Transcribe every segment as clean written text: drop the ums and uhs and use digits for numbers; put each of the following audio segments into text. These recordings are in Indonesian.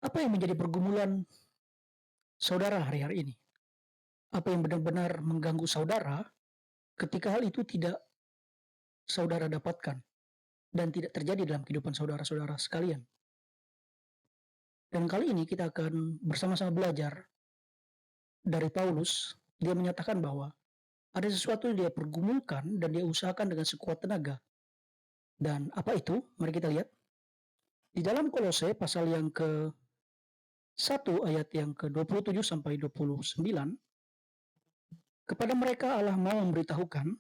Apa yang menjadi pergumulan saudara hari-hari ini? Apa yang benar-benar mengganggu saudara ketika hal itu tidak saudara dapatkan dan tidak terjadi dalam kehidupan saudara-saudara sekalian? Dan kali ini kita akan bersama-sama belajar dari Paulus. Dia menyatakan bahwa ada sesuatu yang dia pergumulkan dan dia usahakan dengan sekuat tenaga. Dan apa itu? Mari kita lihat. Di dalam Kolose pasal yang ke-1 ayat yang ke-27 sampai 29, kepada mereka Allah mau memberitahukan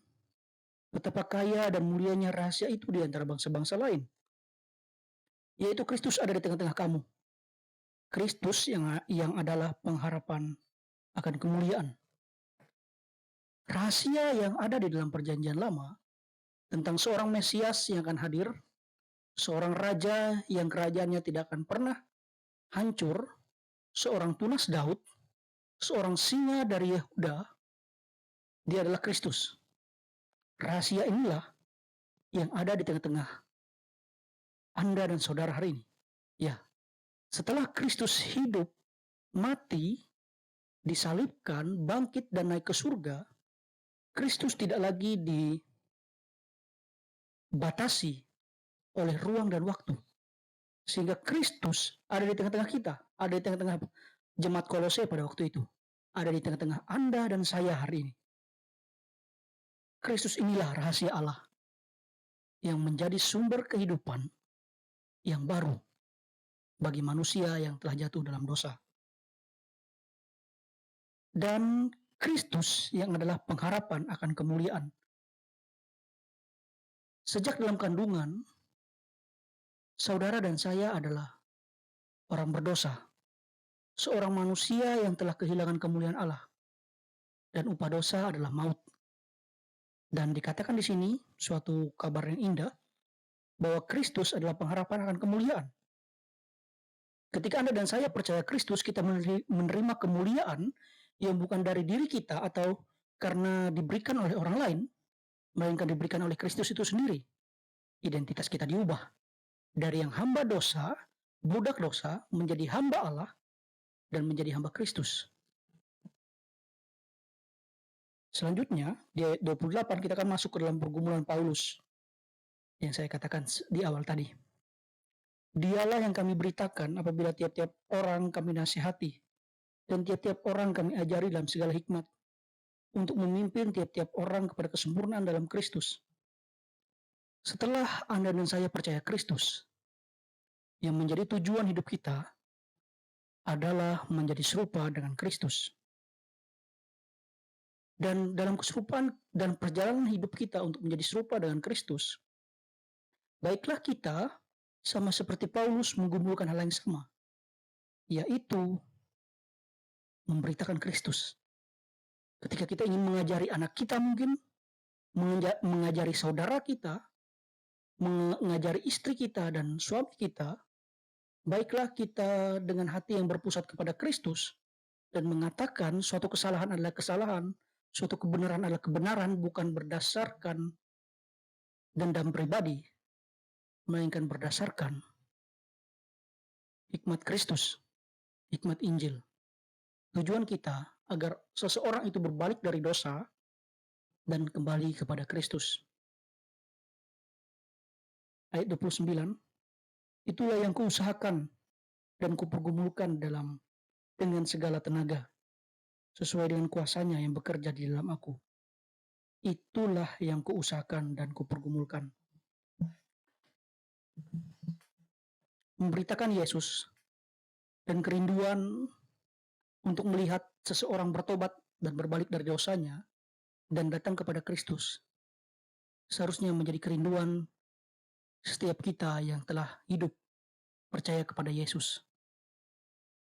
betapa kaya dan mulianya rahasia itu di antara bangsa-bangsa lain, yaitu Kristus ada di tengah-tengah kamu. Kristus yang adalah pengharapan akan kemuliaan. Rahasia yang ada di dalam perjanjian lama tentang seorang Mesias yang akan hadir, seorang raja yang kerajaannya tidak akan pernah hancur, seorang tunas Daud, seorang singa dari Yehuda, dia adalah Kristus. Rahasia inilah yang ada di tengah-tengah Anda dan saudara hari ini. Ya, setelah Kristus hidup, mati, disalibkan, bangkit, dan naik ke surga, Kristus tidak lagi dibatasi oleh ruang dan waktu. Sehingga Kristus ada di tengah-tengah kita, ada di tengah-tengah jemaat Kolose pada waktu itu, ada di tengah-tengah Anda dan saya hari ini. Kristus inilah rahasia Allah yang menjadi sumber kehidupan yang baru bagi manusia yang telah jatuh dalam dosa. Dan Kristus yang adalah pengharapan akan kemuliaan. Sejak dalam kandungan, saudara dan saya adalah orang berdosa, seorang manusia yang telah kehilangan kemuliaan Allah, dan upah dosa adalah maut. Dan dikatakan di sini suatu kabar yang indah bahwa Kristus adalah pengharapan akan kemuliaan. Ketika Anda dan saya percaya Kristus, kita menerima kemuliaan yang bukan dari diri kita atau karena diberikan oleh orang lain, melainkan diberikan oleh Kristus itu sendiri. Identitas kita diubah dari yang hamba dosa, budak dosa, menjadi hamba Allah dan menjadi hamba Kristus. Selanjutnya, di ayat 28 kita akan masuk ke dalam pergumulan Paulus yang saya katakan di awal tadi. Dialah yang kami beritakan apabila tiap-tiap orang kami nasihati dan tiap-tiap orang kami ajari dalam segala hikmat untuk memimpin tiap-tiap orang kepada kesempurnaan dalam Kristus. Setelah Anda dan saya percaya Kristus, yang menjadi tujuan hidup kita adalah menjadi serupa dengan Kristus. Dan dalam keserupaan dan perjalanan hidup kita untuk menjadi serupa dengan Kristus, baiklah kita sama seperti Paulus menggumulkan hal yang sama, yaitu memberitakan Kristus. Ketika kita ingin mengajari anak kita mungkin, mengajari saudara kita, mengajari istri kita dan suami kita, baiklah kita dengan hati yang berpusat kepada Kristus dan mengatakan suatu kesalahan adalah kesalahan, suatu kebenaran adalah kebenaran, bukan berdasarkan dendam pribadi, melainkan berdasarkan hikmat Kristus, hikmat Injil. Tujuan kita agar seseorang itu berbalik dari dosa dan kembali kepada Kristus. Ayat 29, itulah yang kuusahakan dan kupergumulkan dengan segala tenaga, sesuai dengan kuasanya yang bekerja di dalam aku. Itulah yang kuusahakan dan kupergumulkan. Memberitakan Yesus dan kerinduan untuk melihat seseorang bertobat dan berbalik dari dosanya dan datang kepada Kristus seharusnya menjadi kerinduan setiap kita yang telah hidup percaya kepada Yesus.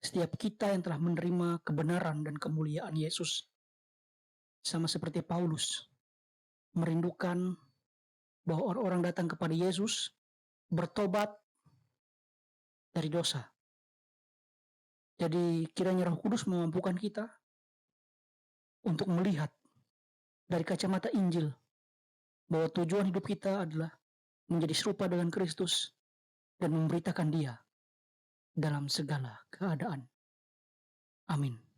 Setiap kita yang telah menerima kebenaran dan kemuliaan Yesus, sama seperti Paulus, merindukan bahwa orang-orang datang kepada Yesus, bertobat dari dosa. Jadi kiranya Roh Kudus memampukan kita untuk melihat dari kacamata Injil bahwa tujuan hidup kita adalah menjadi serupa dengan Kristus dan memberitakan Dia dalam segala keadaan. Amin.